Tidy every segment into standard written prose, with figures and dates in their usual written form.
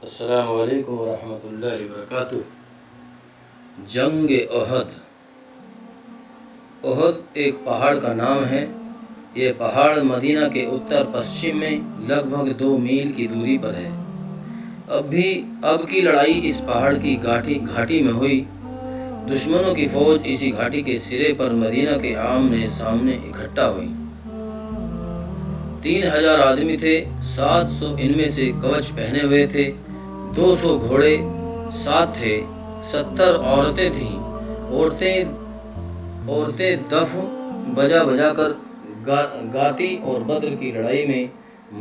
السلام علیکم ورحمۃ اللہ وبرکاتہ۔ جنگ احد۔ احد ایک پہاڑ کا نام ہے۔ یہ پہاڑ مدینہ کے اتر پشچم میں لگ بھگ 2 میل کی دوری پر ہے۔ اب کی لڑائی اس پہاڑ کی گھاٹی میں ہوئی۔ دشمنوں کی فوج اسی گھاٹی کے سرے پر مدینہ کے آمنے سامنے اکٹھا ہوئی۔ 3000 آدمی تھے، 700 ان میں سے کوچ پہنے ہوئے تھے، 200 گھوڑے ساتھ تھے، 70 عورتیں تھیں۔ عورتیں دف بجا کر گاتی اور بدر کی لڑائی میں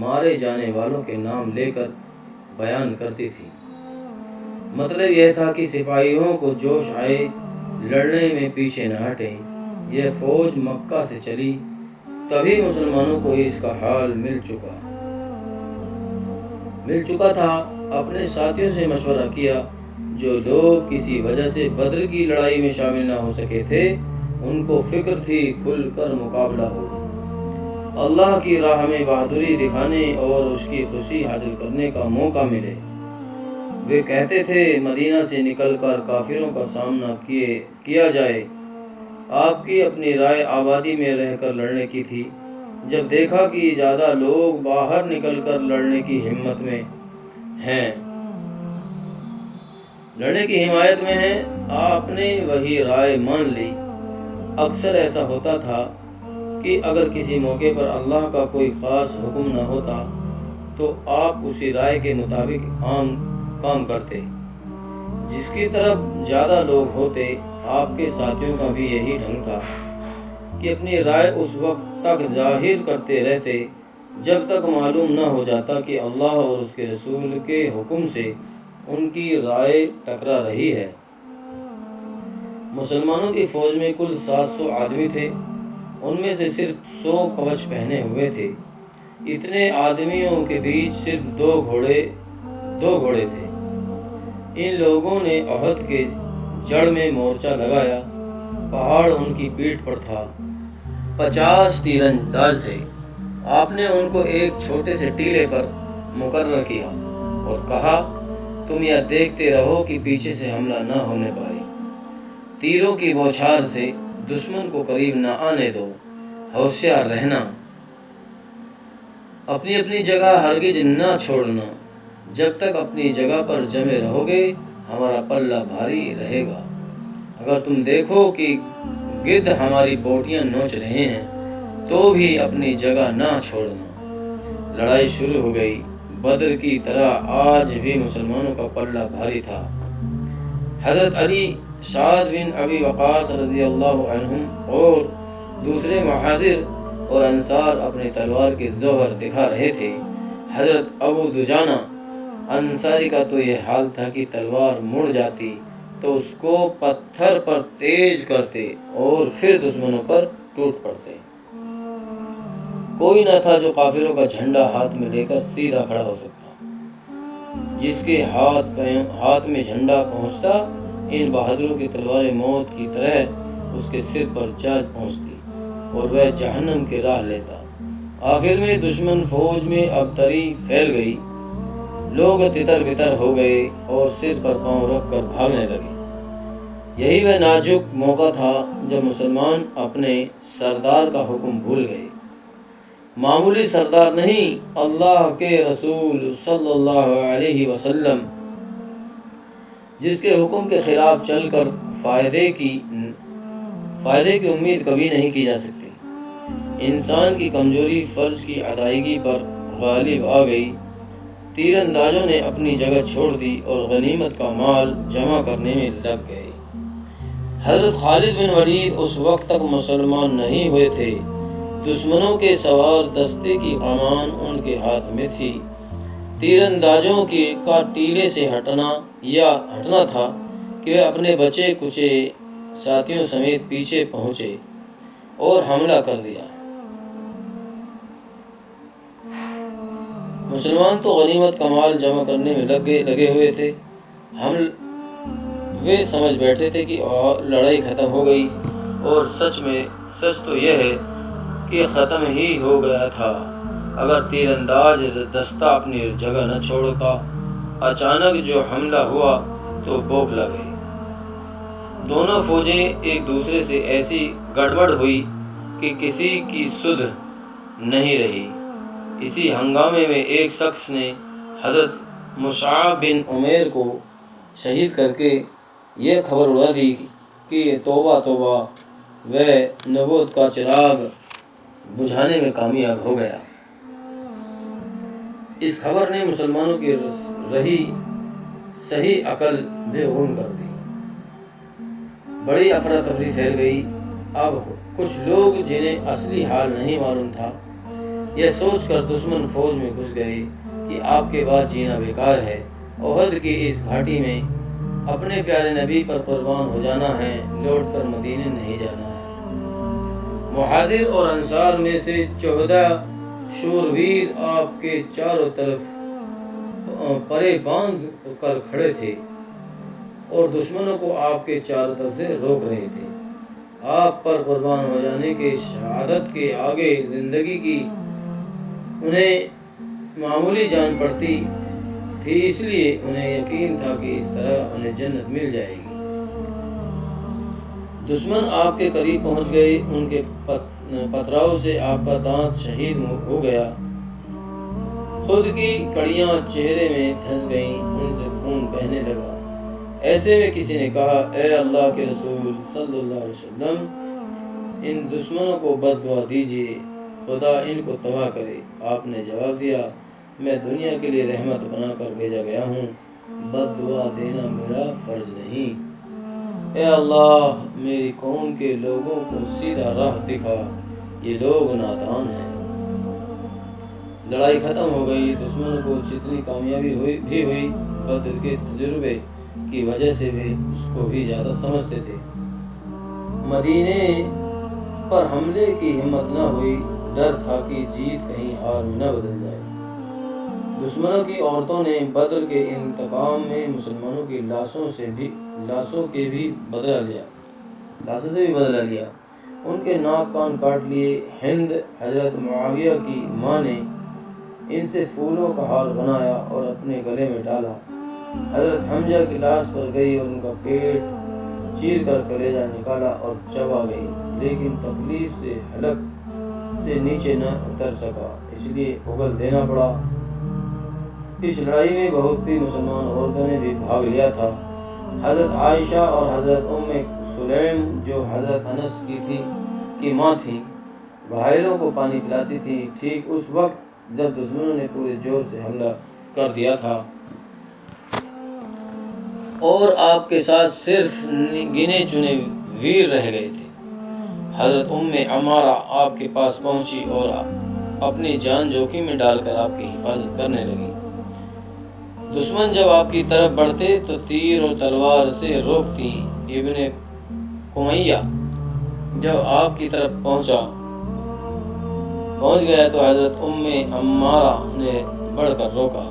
مارے جانے والوں کے نام لے کر بیان کرتی تھیں۔ مطلب یہ تھا کہ سپاہیوں کو جوش آئے، لڑنے میں پیچھے نہ ہٹیں۔ یہ فوج مکہ سے چلی، تبھی مسلمانوں کو اس کا حال مل چکا تھا۔ اپنے ساتھیوں سے مشورہ کیا، جو لوگ کسی وجہ سے بدر کی لڑائی میں شامل نہ ہو سکے تھے، ان کو فکر تھی کھل کر مقابلہ ہو، اللہ کی راہ میں بہادری دکھانے اور اس کی خوشی حاصل کرنے کا موقع ملے۔ وہ کہتے تھے مدینہ سے نکل کر کافروں کا سامنا کیا جائے۔ آپ کی اپنی رائے آبادی میں رہ کر لڑنے کی تھی۔ جب دیکھا کہ زیادہ لوگ باہر نکل کر لڑنے کی حمایت میں ہیں، آپ نے وہی رائے مان لی۔ اکثر ایسا ہوتا تھا کہ اگر کسی موقع پر اللہ کا کوئی خاص حکم نہ ہوتا تو آپ اسی رائے کے مطابق عام کام کرتے۔ جس کی طرف زیادہ لوگ ہوتے، آپ کے ساتھیوں کا بھی یہی ڈھنگ تھا کہ اپنی رائے اس وقت تک ظاہر کرتے رہتے جب تک معلوم نہ ہو جاتا کہ اللہ اور اس کے رسول کے حکم سے ان کی رائے ٹکرا رہی ہے۔ مسلمانوں کی فوج میں کل 700 آدمی تھے، ان میں سے صرف 100 کوچ پہنے ہوئے تھے۔ اتنے آدمیوں کے بیچ صرف 2 گھوڑے تھے۔ ان لوگوں نے احد کے جڑ میں مورچہ لگایا، پہاڑ ان کی پیٹھ پر تھا۔ 50 تیر انداز تھے۔ آپ نے ان کو ایک چھوٹے سے ٹیلے پر مقرر کیا اور کہا، تم یہ دیکھتے رہو کہ پیچھے سے حملہ نہ ہونے پائے۔ تیروں کی بوچھار سے دشمن کو قریب نہ آنے دو، ہوشیار رہنا، اپنی جگہ ہرگز نہ چھوڑنا۔ جب تک اپنی جگہ پر جمے رہو گے ہمارا پلہ بھاری رہے گا۔ اگر تم دیکھو کہ گدھ ہماری بوٹیاں نوچ رہے ہیں تو بھی اپنی جگہ نہ چھوڑنا۔ لڑائی شروع ہو گئی۔ بدر کی طرح آج بھی مسلمانوں کا پلہ بھاری تھا۔ حضرت علی، سعد بن ابی وقاص رضی اللہ عنہم اور دوسرے مہاجر اور انصار اپنی تلوار کے زہر دکھا رہے تھے۔ حضرت ابو دجانہ انصاری کا تو یہ حال تھا کہ تلوار مڑ جاتی تو اس کو پتھر پر تیز کرتے اور پھر دشمنوں پر ٹوٹ پڑتے۔ کوئی نہ تھا جو کافروں کا جھنڈا ہاتھ میں لے کر سیدھا کھڑا ہو سکتا۔ جس کے ہاتھ میں جھنڈا پہنچتا، ان بہادروں کی تلواریں موت کی طرح اس کے سر پر جا پہنچتی اور وہ جہنم کی راہ لیتا۔ آخر میں دشمن فوج میں ابتری پھیل گئی، لوگ تتر بتر ہو گئے اور سر پر پاؤں رکھ کر بھاگنے لگے۔ یہی وہ نازک موقع تھا جب مسلمان اپنے سردار کا حکم بھول گئے۔ معمولی سردار نہیں، اللہ کے رسول صلی اللہ علیہ وسلم، جس کے حکم کے خلاف چل کر فائدے کی امید کبھی نہیں کی جا سکتی۔ انسان کی کمزوری فرض کی ادائیگی پر غالب آ گئی۔ تیر اندازوں نے اپنی جگہ چھوڑ دی اور غنیمت کا مال جمع کرنے میں لگ گئے۔ حضرت خالد بن ولید اس وقت تک مسلمان نہیں ہوئے تھے۔ دشمنوں کے سوار دستے کی کمان ان کے ہاتھ میں تھی۔ تیر اندازوں کا ٹیلے سے ہٹنا تھا کہ وہ اپنے بچے کچے ساتھیوں سمیت پیچھے پہنچے اور حملہ کر دیا۔ مسلمان تو غنیمت کا مال جمع کرنے میں لگے ہوئے تھے۔ وہ سمجھ بیٹھے تھے کہ لڑائی ختم ہو گئی، اور سچ تو یہ ہے کہ ختم ہی ہو گیا تھا۔ اگر تیر انداز دستہ اپنی جگہ نہ چھوڑتا اچانک جو حملہ ہوا تو بوکھلا گئی۔ دونوں فوجیں ایک دوسرے سے ایسی گڑبڑ ہوئی کہ کسی کی سدھ نہیں رہی۔ اسی ہنگامے میں ایک شخص نے حضرت مصعب بن عمیر کو شہید کر کے یہ خبر اڑا دی کہ یہ توبہ توبہ وہ نبوت کا چراغ بجھانے میں کامیاب ہو گیا۔ اس خبر نے مسلمانوں کی رہی صحیح عقل بے غون کر دی۔ بڑی افراتفری پھیل گئی۔ اب کچھ لوگ جنہیں اصلی حال نہیں معلوم تھا یہ سوچ کر دشمن فوج میں گھس گئے کہ آپ کے بعد جینا بیکار ہے، احد کی اس گھاٹی میں اپنے پیارے نبی پر قربان ہو جانا ہے، لوٹ کر مدینے نہیں جانا ہے۔ مہاجر اور انصار میں سے 14 شورویر آپ کے چاروں طرف پرے باندھ کر کھڑے تھے اور دشمنوں کو آپ کے چاروں طرف سے روک رہے تھے۔ آپ پر قربان ہو جانے کے شہادت کے آگے زندگی کی انہیں معمولی جان پڑتی تھی، اس لیے انہیں یقین تھا کہ اس طرح انہیں جنت مل جائے گی۔ دشمن آپ کے قریب پہنچ گئے، ان کے پتھراؤ سے آپ کا دانت شہید ہو گیا، خود کی کڑیاں چہرے میں دھنس گئیں، ان سے خون بہنے لگا۔ ایسے میں کسی نے کہا، اے اللہ کے رسول صلی اللہ علیہ وسلم، ان دشمنوں کو بد دعا دیجیے، خدا ان کو تباہ کرے۔ آپ نے جواب دیا، میں دنیا کے لیے رحمت بنا کر بھیجا گیا ہوں، بد دعا دینا میرا فرض نہیں۔ اے اللہ، میری قوم کے لوگوں کو سیدھا راہ دکھا، یہ لوگ نادان ہیں۔ لڑائی ختم ہو گئی۔ دشمنوں کو جتنی کامیابی بھی ہوئی، بدر کے تجربے کی وجہ سے بھی اس کو بھی زیادہ سمجھتے تھے۔ مدینے پر حملے کی ہمت نہ ہوئی، ڈر تھا کہ جیت کہیں ہار میں نہ بدل جائے۔ دشمنوں کی عورتوں نے بدر کے انتقام میں مسلمانوں کی لاشوں سے بھی بدلہ لیا، ان کے ناک کان کاٹ لیے۔ ہند حضرت معاویہ کی ماں نے ان سے پھولوں کا ہار بنایا اور اپنے گلے میں ڈالا۔ حضرت حمزہ کی لاش پر گئی اور ان کا پیٹ چیر کر کلیجہ نکالا اور چبا گئی، لیکن تکلیف سے حلق سے نیچے نہ اتر سکا، اس لیے اگل دینا پڑا۔ اس لڑائی میں بہت سی مسلمان عورتوں نے بھی بھاگ لیا تھا۔ حضرت عائشہ اور حضرت ام سلیم جو حضرت انس کی ماں تھیں، گھائلوں کو پانی پلاتی تھیں، ٹھیک اس وقت جب دشمنوں نے پورے زور سے حملہ کر دیا تھا اور آپ کے ساتھ صرف گنے چنے ویر رہ گئے تھے۔ حضرت ام عمارہ آپ کے پاس پہنچی اور اپنی جان جوخم میں ڈال کر آپ کی حفاظت کرنے لگی۔ دشمن جب آپ کی طرف بڑھتے تو تیر اور تلوار سے روکتی۔ ابن کمیہ جب آپ کی طرف پہنچ گیا تو حضرت ام عمارہ نے بڑھ کر روکا،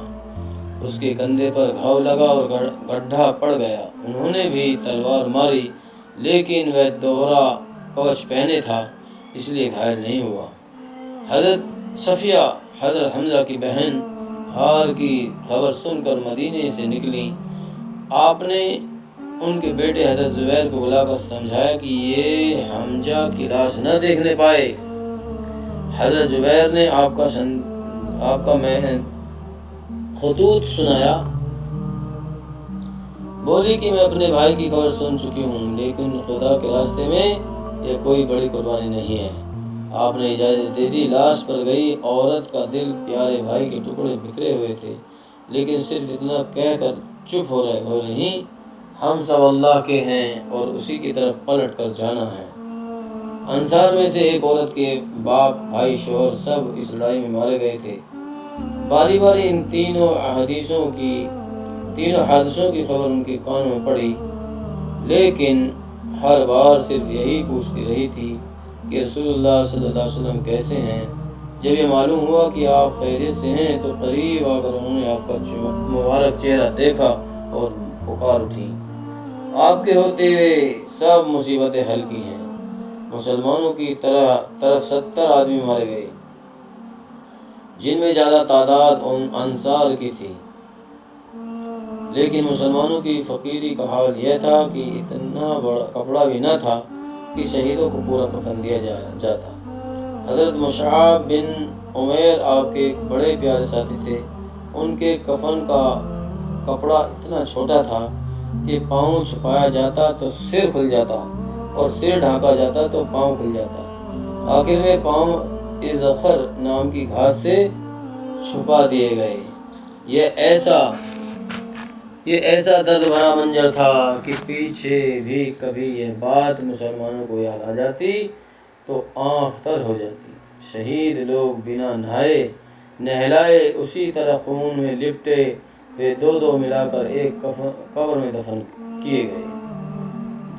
اس کے کندھے پر گھاؤ لگا اور گڈھا پڑ گیا۔ انہوں نے بھی تلوار ماری، لیکن وہ دوہرا کوچ پہنے تھا، اس لیے گھائل نہیں ہوا۔ حضرت صفیہ حضرت حمزہ کی بہن ہار کی خبر سن کر مدینے سے نکلی۔ آپ نے ان کے بیٹے حضرت زبیر کو بلا کر سمجھایا کہ یہ حمزہ کی لاش نہ دیکھنے پائے۔ حضرت زبیر نے آپ کا خطوط سنایا، بولی کہ میں اپنے بھائی کی خبر سن چکی ہوں، لیکن خدا کے راستے میں یہ کوئی بڑی قربانی نہیں ہے۔ آپ نے اجازت دے دی، لاش پر گئی۔ عورت کا دل پیارے بھائی کے ٹکڑے بکھرے ہوئے تھے، لیکن صرف اتنا کہہ کر چپ ہو رہی، ہم سب اللہ کے ہیں اور اسی کی طرف پلٹ کر جانا ہے۔ انصار میں سے ایک عورت کے باپ، بھائی، شوہر سب اس لڑائی میں مارے گئے تھے۔ باری باری ان تینوں حادثوں کی خبر ان کے کانوں میں پڑی، لیکن ہر بار صرف یہی پوچھتی رہی تھی کہ رسول اللہ صلی اللہ علیہ وسلم کیسے ہیں۔ جب یہ معلوم ہوا کہ آپ خیریت سے ہیں تو قریب آ کر انہوں نے آپ کا مبارک چہرہ دیکھا اور پکار اٹھی، آپ کے ہوتے ہوئے سب مصیبتیں حل کی ہیں۔ مسلمانوں کی طرف 70 آدمی مارے گئے، جن میں زیادہ تعداد انصار کی تھی۔ لیکن مسلمانوں کی فقیری کا حال یہ تھا کہ اتنا بڑا کپڑا بھی نہ تھا کہ شہیدوں کو پورا کفن دیا جاتا۔ حضرت مصعب بن عمیر آپ کے ایک بڑے پیارے ساتھی تھے۔ ان کے کفن کا کپڑا اتنا چھوٹا تھا کہ پاؤں چھپایا جاتا تو سر کھل جاتا اور سر ڈھانکا جاتا تو پاؤں کھل جاتا۔ آخر میں پاؤں ازخر نام کی گھاس سے چھپا دیے گئے۔ یہ ایسا درد بھرا منظر تھا کہ پیچھے بھی کبھی یہ بات مسلمانوں کو یاد آ جاتی تو آنکھ تر ہو جاتی۔ شہید لوگ بنا نہلائے اسی طرح خون میں لپٹے ہوئے دو ملا کر ایک قبر میں دفن کیے گئے۔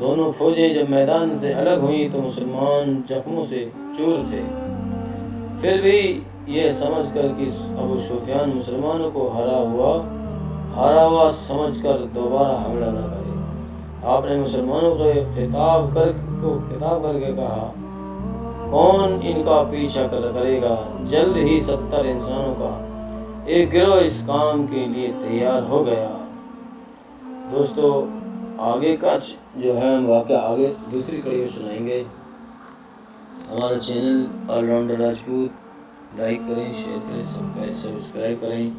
دونوں فوجیں جب میدان سے الگ ہوئیں تو مسلمان زخموں سے چور تھے۔ پھر بھی یہ سمجھ کر کہ ابو سفیان مسلمانوں کو ہارا ہوا سمجھ کر دوبارہ حملہ نہ کرے، آپ نے مسلمانوں کو خطاب کر کے کہا، کون ان کا پیچھا کرے گا؟ جلد ہی 70 انسانوں کا ایک گروہ اس کام کے لیے تیار ہو گیا۔ دوستو آگے کا جو ہے ہم واقعہ آگے دوسری کڑی میں سنائیں گے۔ ہمارا channel all rounder Rajput like کریں، شیئر کریں، سبسکرائب کریں۔